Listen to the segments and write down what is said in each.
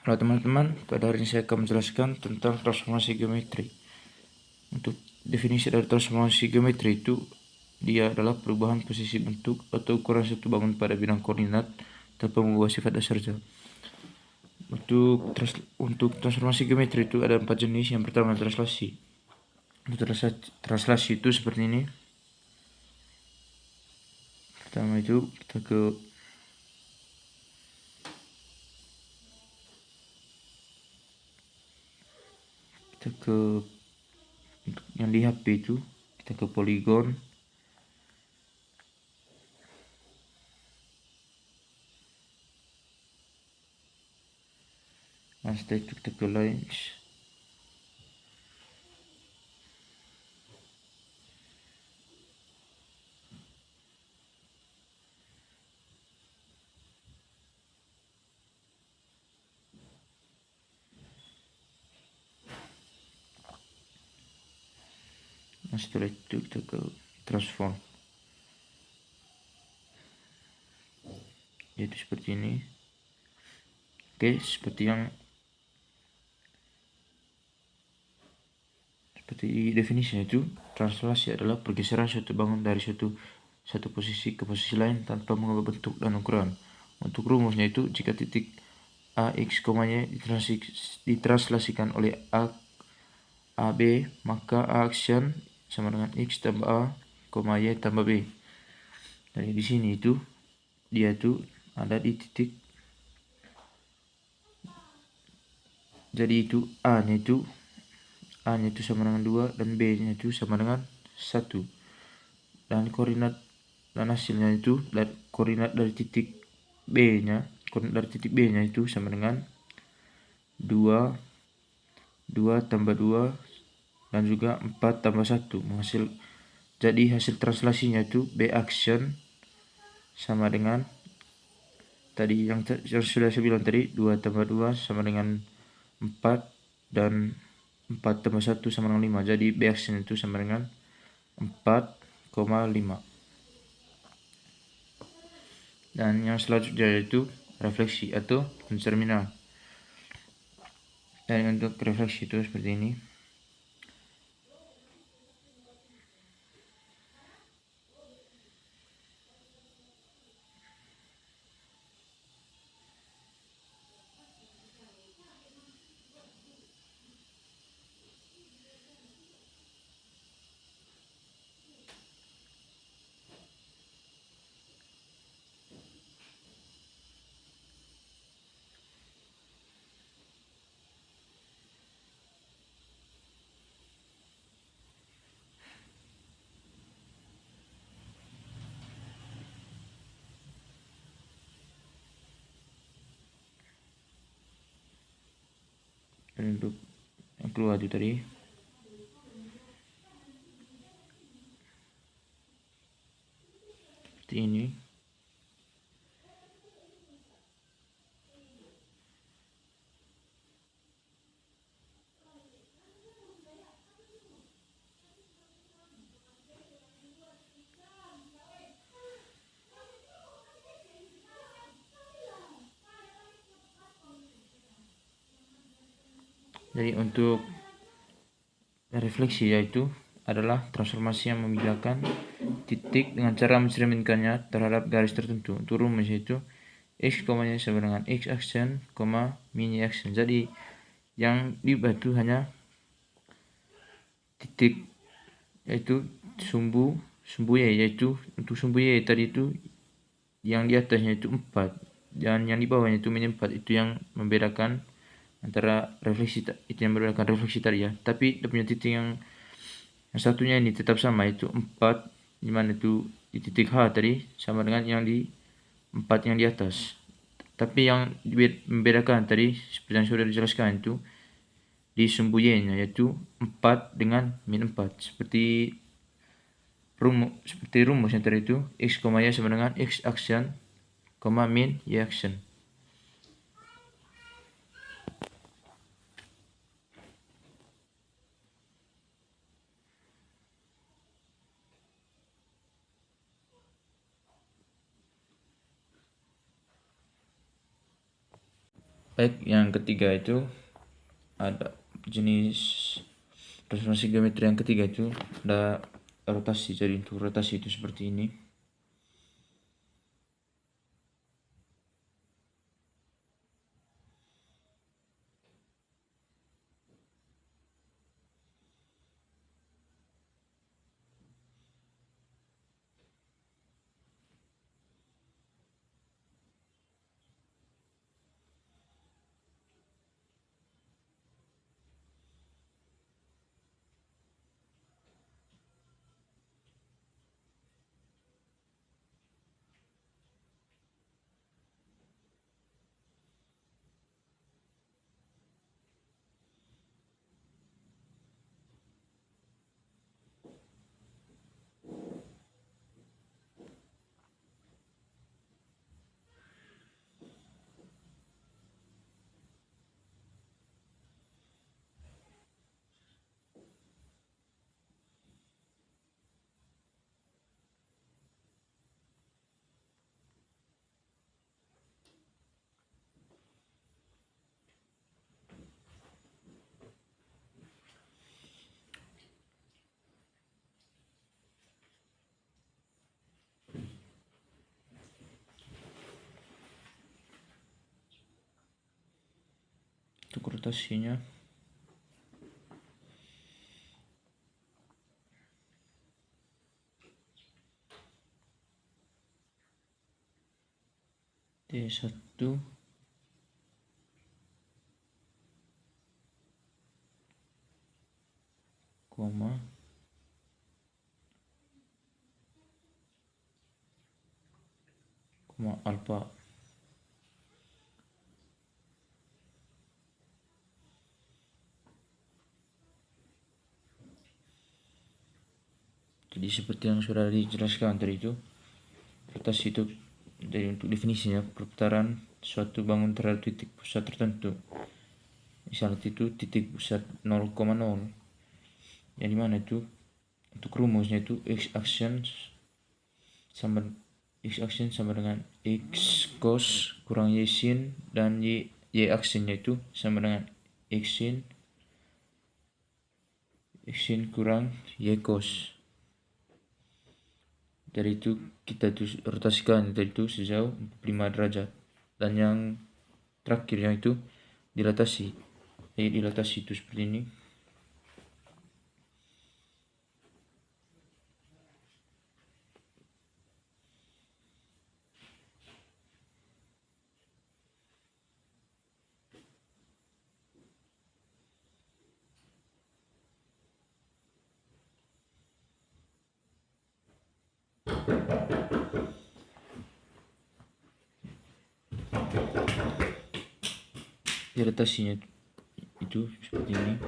Halo teman-teman, pada hari ini saya akan menjelaskan tentang transformasi geometri. Untuk definisi dari transformasi geometri itu, dia adalah perubahan posisi bentuk atau ukuran suatu bangun pada bidang koordinat tanpa mengubah sifat dasarnya. Untuk transformasi geometri itu ada 4 jenis. Yang pertama translasi. Untuk translasi itu seperti ini. Pertama itu kita ke untuk yang di HP itu kita ke poligon. Nah, setelah itu kita ke lines. Nah, setelah itu kita ke transform, yaitu seperti ini. Oke, seperti definisinya itu, translasi adalah pergeseran suatu bangun dari satu posisi ke posisi lain tanpa mengubah bentuk dan ukuran. Untuk rumusnya itu, jika titik AX, Y ditranslasikan oleh AB, maka A action sama dengan X tambah A, Y tambah B. Dan di sini itu, dia itu ada di titik. Jadi itu A-nya itu sama dengan 2 dan B-nya itu sama dengan 1. Dan koordinat dan hasilnya itu koordinat dari titik B-nya itu sama dengan 2 tambah 2 dan juga 4 tambah 1 jadi hasil translasinya itu B action sama dengan tadi yang sudah saya bilang tadi, 2 tambah 2 sama dengan 4 dan 4 tambah 1 sama dengan 5. Jadi B action itu sama dengan 4,5. Dan yang selanjutnya yaitu refleksi atau pencerminan. Dan untuk refleksi itu seperti ini. Dan untuk yang keluar itu tadi, seperti ini. Jadi untuk refleksi yaitu adalah transformasi yang membedakan titik dengan cara mencerminkannya terhadap garis tertentu. Untuk rumus yaitu X, Y sama dengan X action, min Y action. Jadi yang diubah itu hanya titik, yaitu sumbu Y, yaitu untuk sumbu Y tadi itu yang di atasnya itu 4 dan yang di bawahnya itu min 4. Itu yang membedakan antara refleksi, itu yang membedakan refleksi tadi ya. Tapi dia punya titik yang satunya ini tetap sama, yaitu 4, dimana itu di titik H tadi sama dengan yang di 4 yang di atas. Tapi yang membedakan tadi seperti yang sudah dijelaskan itu di sumbu Y-nya, yaitu 4 dengan min 4. Seperti rumus yang tadi itu, X, Y sama dengan X action, min Y action. Baik, yang ketiga itu ada jenis transformasi geometri yang ketiga itu ada rotasi. Jadi untuk rotasi itu seperti ini. Untuk rotasinya T1 koma alpha jadi seperti yang sudah dijelaskan tadi itu, rotasi itu dari untuk definisinya perputaran suatu bangun terhadap titik pusat tertentu. Misalnya itu titik pusat 0,0, yang dimana itu untuk rumusnya itu x action sama dengan x cos kurang y sin, dan y actionnya itu sama dengan x sin kurang y cos. Dari itu kita tuh rotasikan dari itu sejauh 5 derajat, dan yang terakhirnya itu dilatasi. Jadi dilatasi itu seperti ini. Dilatasinya itu seperti ini.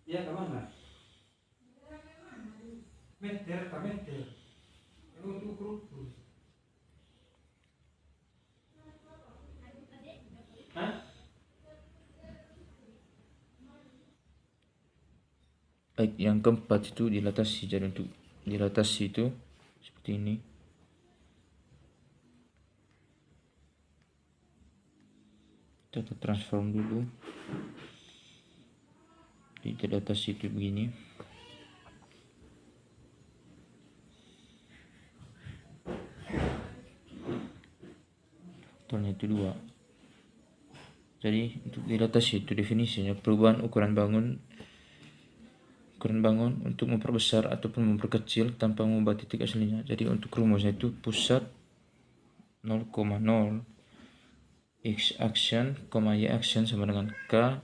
Ya, kemana? Meter. Untuk kerupuk. Hah? Baik, yang keempat itu dilatasi. Jadi untuk dilatasi itu seperti ini. Kita transform dulu. Di dilatasi itu begini. Faktornya itu 2. Jadi untuk dilatasi itu definisinya perubahan ukuran bangun untuk memperbesar ataupun memperkecil tanpa mengubah titik aslinya. Jadi untuk rumusnya itu pusat 0,0 x action, y action sama dengan k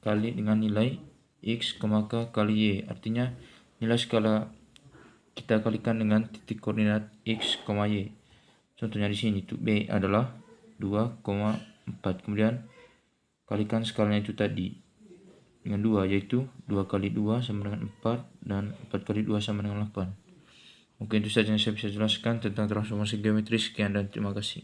kali dengan nilai x, k kali y. Artinya nilai skala kita kalikan dengan titik koordinat x, y. Contohnya di sini itu b adalah 2,4. Kemudian kalikan skalanya itu tadi dengan 2, yaitu 2 kali 2 sama dengan 4, dan 4 kali 2 sama dengan 8. Mungkin itu saja yang saya bisa jelaskan tentang transformasi geometri. Sekian dan terima kasih.